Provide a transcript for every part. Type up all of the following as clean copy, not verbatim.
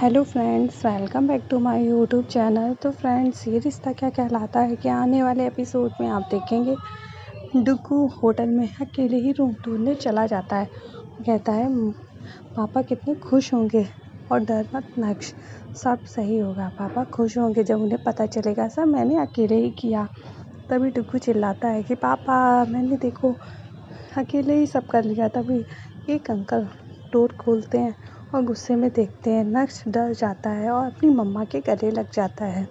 Hello friends, welcome back to my YouTube channel. तो friends, ये रिश्ता क्या कहलाता है कि आने वाले एपिसोड में आप देखेंगे डुग्गू होटल में अकेले ही रूम ढूंढने चला जाता है। कहता है पापा कितने खुश होंगे और डर मत नक्श, सब सही होगा। पापा खुश होंगे जब उन्हें पता चलेगा सब मैंने अकेले ही किया। तभी डुग्गू चिल्लाता है कि पापा मैंने देखो अकेले ही सब कर लिया। तभी एक अंकल डोर खोलते हैं और गुस्से में देखते हैं। नक्श डर जाता है और अपनी मम्मा के गले लग जाता है।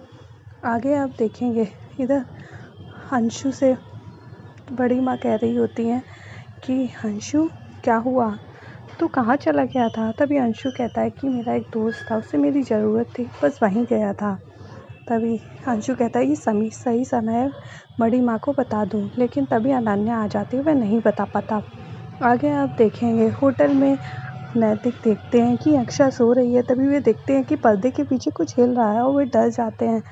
आगे आप देखेंगे इधर अंशु से बड़ी माँ कह रही होती हैं कि अंशु क्या हुआ, तू कहाँ चला गया था। तभी अंशु कहता है कि मेरा एक दोस्त था, उससे मेरी ज़रूरत थी, बस वहीं गया था। तभी अंशु कहता है कि सही समय बड़ी माँ को बता दूँ, लेकिन तभी अनन्या आ जाती है, वह नहीं बता पाता। आगे आप देखेंगे होटल में नैतिक देखते हैं कि अक्षा सो रही है। तभी वे देखते हैं कि पर्दे के पीछे कुछ हिल रहा है और वे डर जाते हैं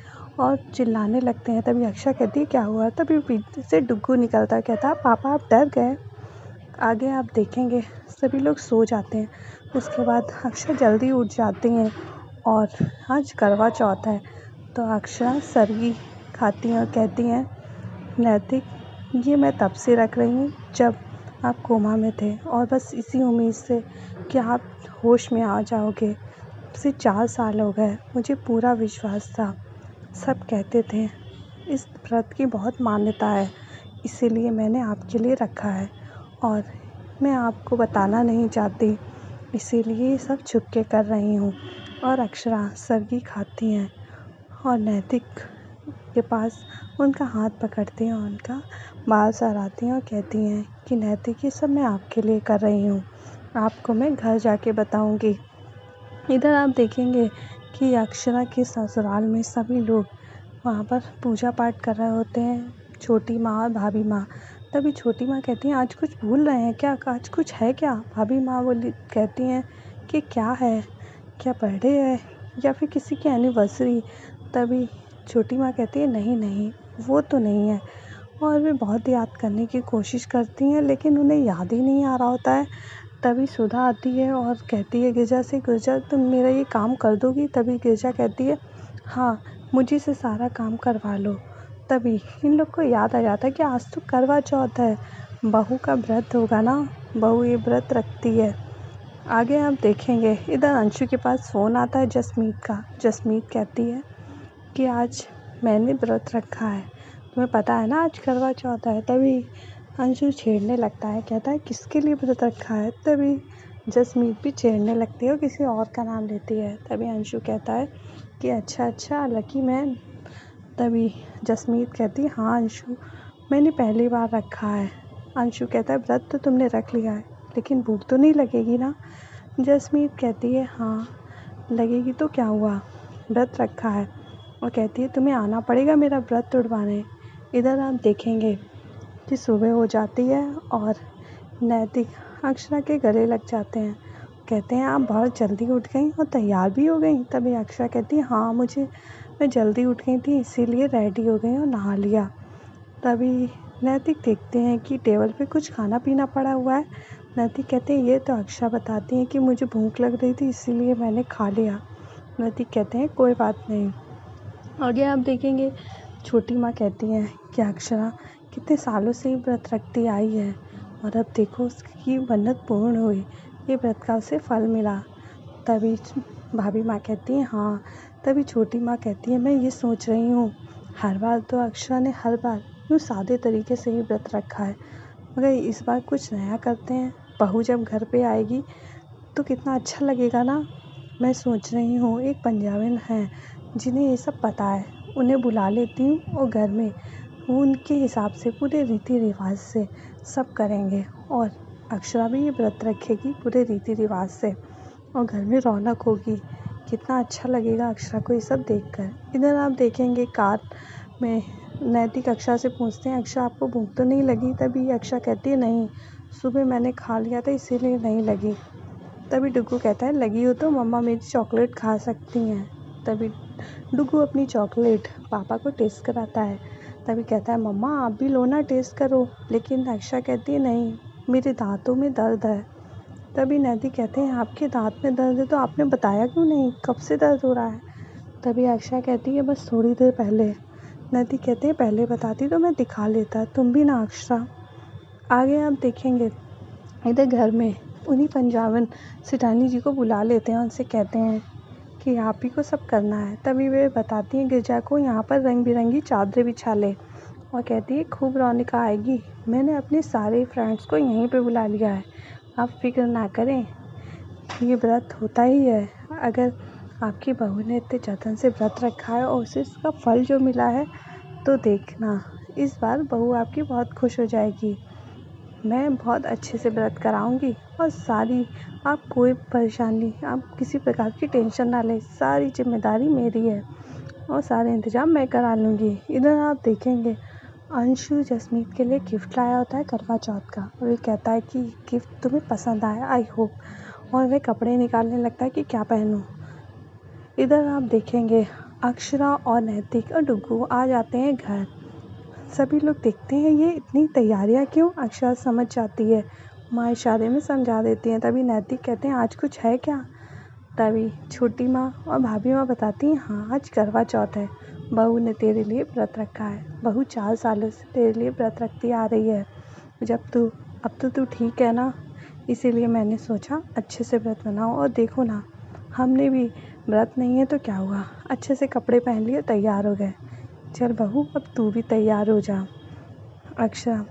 और चिल्लाने लगते हैं। तभी अक्षा कहती है क्या हुआ। तभी पीछे से डुग्गू निकलता है, कहता है पापा आप डर गए। आगे आप देखेंगे सभी लोग सो जाते हैं। उसके बाद अक्षा जल्दी उठ जाती हैं और आज करवा चौथ है। तो अक्षा सरगी खाती हैं और कहती हैं नैतिक ये मैं तब से रख रही हूँ जब आप कोमा में थे, और बस इसी उम्मीद से कि आप होश में आ जाओगे। सिर्फ 4 साल हो गए, मुझे पूरा विश्वास था। सब कहते थे इस व्रत की बहुत मान्यता है, इसीलिए मैंने आपके लिए रखा है और मैं आपको बताना नहीं चाहती, इसीलिए सब छुप के कर रही हूँ। और अक्षरा सरगी खाती हैं और नैतिक के पास उनका हाथ पकड़ती हैं और उनका बाल सहलाती हैं और कहती हैं कि नैतिक ये सब मैं आपके लिए कर रही हूँ, आपको मैं घर जाके बताऊँगी। इधर आप देखेंगे कि अक्षरा के ससुराल में सभी लोग वहाँ पर पूजा पाठ कर रहे होते हैं, छोटी माँ और भाभी माँ। तभी छोटी माँ कहती हैं आज कुछ भूल रहे हैं क्या, आज कुछ है क्या। भाभी माँ बोली कहती हैं कि क्या है, क्या बर्थडे है या फिर किसी की एनिवर्सरी। तभी छोटी माँ कहती है नहीं वो तो नहीं है। और वे बहुत याद करने की कोशिश करती हैं लेकिन उन्हें याद ही नहीं आ रहा होता है। तभी सुधा आती है और कहती है गिरजा से, गिरजा तुम मेरा ये काम कर दोगी। तभी गिरजा कहती है हाँ मुझे से सारा काम करवा लो। तभी इन लोग को याद आ जाता है कि आज तो करवा चौथ है, बहू का व्रत होगा ना, बहू ये व्रत रखती है। आगे आप देखेंगे इधर अंशु के पास फ़ोन आता है जसमीत का। जसमीत कहती है कि आज मैंने व्रत रखा है, तुम्हें पता है ना आज करवा चौथ है। तभी अंशु छेड़ने लगता है, कहता है किसके लिए व्रत रखा है। तभी जसमीत भी छेड़ने लगती है और किसी और का नाम लेती है। तभी अंशु कहता है कि अच्छा लकी मैन। तभी जसमीत कहती है हाँ अंशु मैंने पहली बार रखा है। अंशु कहता है व्रत तो तुमने रख लिया है लेकिन भूख तो नहीं लगेगी ना। जसमीत कहती है हाँ लगेगी तो क्या हुआ, व्रत रखा है। और कहती है तुम्हें आना पड़ेगा मेरा व्रत तोड़वाने। इधर आप देखेंगे कि सुबह हो जाती है और नैतिक अक्षरा के गले लग जाते हैं। कहते हैं आप बहुत जल्दी उठ गई और तैयार भी हो गई। तभी अक्षरा कहती है हाँ मैं जल्दी उठ गई थी इसीलिए रेडी हो गई और नहा लिया। तभी नैतिक देखते हैं कि टेबल पे कुछ खाना पीना पड़ा हुआ है। नैतिक कहते हैं ये तो अक्षरा बताती हैं कि मुझे भूख लग रही थी इसीलिए मैंने खा लिया। नैतिक कहते हैं कोई बात नहीं। आगे आप देखेंगे छोटी माँ कहती हैं कि अक्षरा कितने सालों से ही व्रत रखती आई है और अब देखो उसकी मन्नत पूर्ण हुई, ये व्रत का उसे फल मिला। तभी भाभी माँ कहती हैं हाँ। तभी छोटी माँ कहती है मैं ये सोच रही हूँ हर बार तो अक्षरा ने हर बार यूँ सादे तरीके से ही व्रत रखा है, मगर इस बार कुछ नया करते हैं। बहू जब घर पे आएगी तो कितना अच्छा लगेगा ना। मैं सोच रही हूँ एक पंजाबन है जिन्हें ये सब पता है, उन्हें बुला लेती हूँ और घर में वो उनके हिसाब से पूरे रीति रिवाज से सब करेंगे और अक्षरा भी ये व्रत रखेगी पूरे रीति रिवाज से और घर में रौनक होगी। कितना अच्छा लगेगा अक्षरा को ये सब देखकर। इधर आप देखेंगे कार में नैतिक अक्षरा से पूछते हैं अक्षरा आपको भूख तो नहीं लगी। तभी अक्षरा कहती है नहीं सुबह मैंने खा लिया था इसीलिए नहीं लगी। तभी डुग्गू कहता है लगी हो तो मम्मा मेरी चॉकलेट खा सकती हैं। तभी डुग्गू अपनी चॉकलेट पापा को टेस्ट कराता है। तभी कहता है मम्मा आप भी लो ना टेस्ट करो। लेकिन अक्षरा कहती है नहीं मेरे दांतों में दर्द है। तभी नैतिक कहते हैं आपके दांत में दर्द है तो आपने बताया क्यों नहीं, कब से दर्द हो रहा है। तभी अक्षरा कहती है बस थोड़ी देर पहले। नैतिक कहते हैं पहले बताती तो मैं दिखा लेता, तुम भी ना अक्षरा। आगे आप देखेंगे इधर घर में उन्हीं पंजाबन सिटानी जी को बुला लेते हैं, उनसे कहते हैं कि आप ही को सब करना है। तभी वे बताती हैं गिरजा को यहाँ पर रंग बिरंगी चादरें बिछा ले, और कहती है खूब रौनक आएगी, मैंने अपने सारे फ्रेंड्स को यहीं पे बुला लिया है, आप फिक्र ना करें, ये व्रत होता ही है। अगर आपकी बहू ने इतने जतन से व्रत रखा है और उसे इसका फल जो मिला है तो देखना इस बार बहू आपकी बहुत खुश हो जाएगी। मैं बहुत अच्छे से व्रत कराऊंगी और सारी आप कोई परेशानी, आप किसी प्रकार की टेंशन ना लें, सारी जिम्मेदारी मेरी है और सारे इंतज़ाम मैं करा लूँगी। इधर आप देखेंगे अंशु जसमीत के लिए गिफ्ट लाया होता है करवा चौथ का, और ये कहता है कि गिफ्ट तुम्हें पसंद आया आई होप, और वह कपड़े निकालने लगता है कि क्या पहनूं। इधर आप देखेंगे अक्षरा और नैतिक और डुग्गू आ जाते हैं घर। सभी लोग देखते हैं ये इतनी तैयारियां क्यों। अक्षरा समझ जाती है, माँ इशारे में समझा देती हैं। तभी नैतिक कहते हैं आज कुछ है क्या। तभी छोटी माँ और भाभी माँ बताती हैं हाँ आज करवा चौथ है, बहू ने तेरे लिए व्रत रखा है, बहू 4 सालों से तेरे लिए व्रत रखती आ रही है, अब तो तू ठीक है ना, इसीलिए मैंने सोचा अच्छे से व्रत बनाओ। और देखो ना हमने भी व्रत नहीं है तो क्या हुआ, अच्छे से कपड़े पहन लिए तैयार हो गए, चल बहू अब तू भी तैयार हो जा। अक्षरा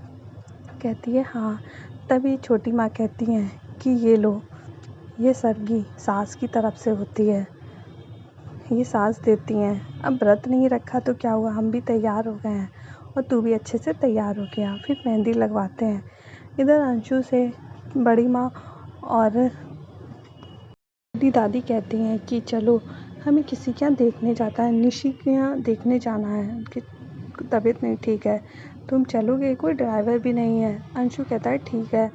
कहती है हाँ। तभी छोटी माँ कहती हैं कि ये लो, ये सरगी सास की तरफ से होती है, ये सास देती हैं, अब व्रत नहीं रखा तो क्या हुआ, हम भी तैयार हो गए हैं और तू भी अच्छे से तैयार हो गया। फिर मेहंदी लगवाते हैं। इधर अंशु से बड़ी माँ और बड़ी दादी कहती हैं कि चलो हमें किसी के यहाँ देखने जाता है, निशी के यहाँ देखने जाना है, उनकी तबीयत नहीं ठीक है, तुम चलोगे, कोई ड्राइवर भी नहीं है। अंशु कहता है ठीक है,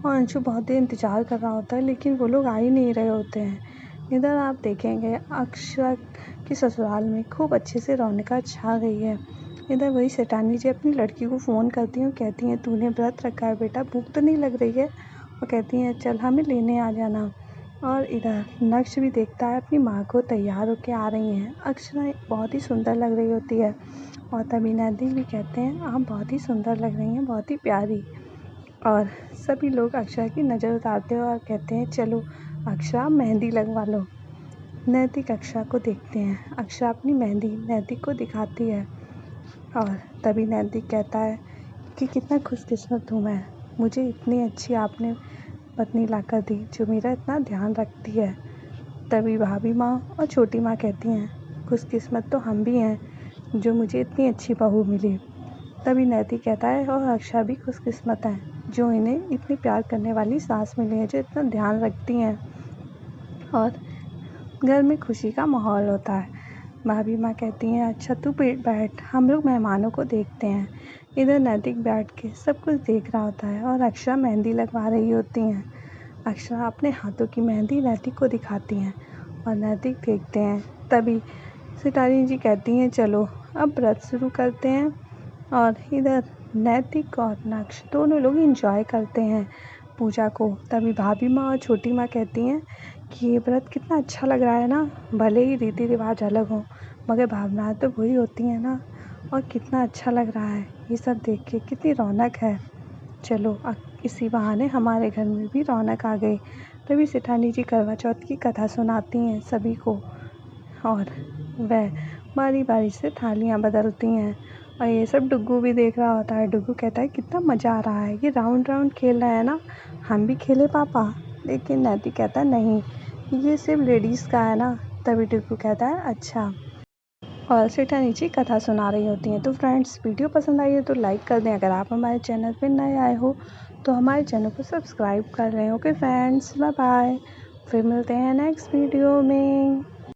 और अंशु बहुत देर इंतज़ार कर रहा होता है लेकिन वो लोग आ ही नहीं रहे होते हैं। इधर आप देखेंगे अक्षरा की ससुराल में खूब अच्छे से रौनक छा गई है। इधर वही सेठानी जी अपनी लड़की को फ़ोन करती हैं, कहती हैं तूने व्रत रखा है बेटा, भूख तो नहीं लग रही है, और कहती हैं चल हमें लेने आ जाना। और इधर नक्श भी देखता है अपनी माँ को तैयार होकर आ रही हैं, अक्षरा बहुत ही सुंदर लग रही होती है, और तभी नैतिक भी कहते हैं आप बहुत ही सुंदर लग रही हैं, बहुत ही प्यारी। और सभी लोग अक्षरा की नज़र उतारते हैं और कहते हैं चलो अक्षरा मेहंदी लगवा लो। नैतिक अक्षरा को देखते हैं, अक्षरा अपनी मेहंदी नैतिक को दिखाती है, और तभी नैतिक कहता है कि कितना खुशकिस्मत हूँ मैं, मुझे इतनी अच्छी आपने पत्नी लाकर दी जो मेरा इतना ध्यान रखती है। तभी भाभी माँ और छोटी माँ कहती हैं खुशकिस्मत तो हम भी हैं जो मुझे इतनी अच्छी बहू मिली। तभी नैतिक कहता है और अक्षरा भी खुशकिस्मत है जो इन्हें इतनी प्यार करने वाली सास मिली है जो इतना ध्यान रखती हैं, और घर में खुशी का माहौल होता है। भाभी माँ कहती हैं अच्छा तू बैठ, हम लोग मेहमानों को देखते हैं। इधर नैतिक बैठ के सब कुछ देख रहा होता है और अक्षरा मेहंदी लगवा रही होती हैं। अक्षरा अपने हाथों की मेहंदी नैतिक को दिखाती हैं और नैतिक देखते हैं। तभी सितारी जी कहती हैं चलो अब व्रत शुरू करते हैं, और इधर नैतिक और नक्श दोनों लोग एंजॉय करते हैं पूजा को। तभी भाभी माँ और छोटी माँ कहती हैं कि ये व्रत कितना अच्छा लग रहा है ना, भले ही रीति रिवाज अलग हों मगर भावनाएं तो वही होती हैं ना, और कितना अच्छा लग रहा है ये सब देख के, कितनी रौनक है। चलो इसी बहाने हमारे घर में भी रौनक आ गई। तभी सेठानी जी करवा चौथ की कथा सुनाती हैं सभी को, और वह बारी बारी से थालियाँ बदलती हैं, और ये सब डुग्गू भी देख रहा होता है। डुग्गू कहता है कितना मज़ा आ रहा है, ये राउंड राउंड खेल रहा है ना, हम भी खेले पापा। लेकिन नैतिक कहता है नहीं, ये सिर्फ लेडीज़ का है ना। तभी डुग्गू कहता है अच्छा, और सेठानी जी कथा सुना रही होती हैं। तो फ्रेंड्स वीडियो पसंद आई है तो लाइक कर दें, अगर आप हमारे चैनल पर नए आए हो तो हमारे चैनल को सब्सक्राइब कर लें। ओके फ्रेंड्स, बाय बाय, फिर मिलते हैं नेक्स्ट वीडियो में।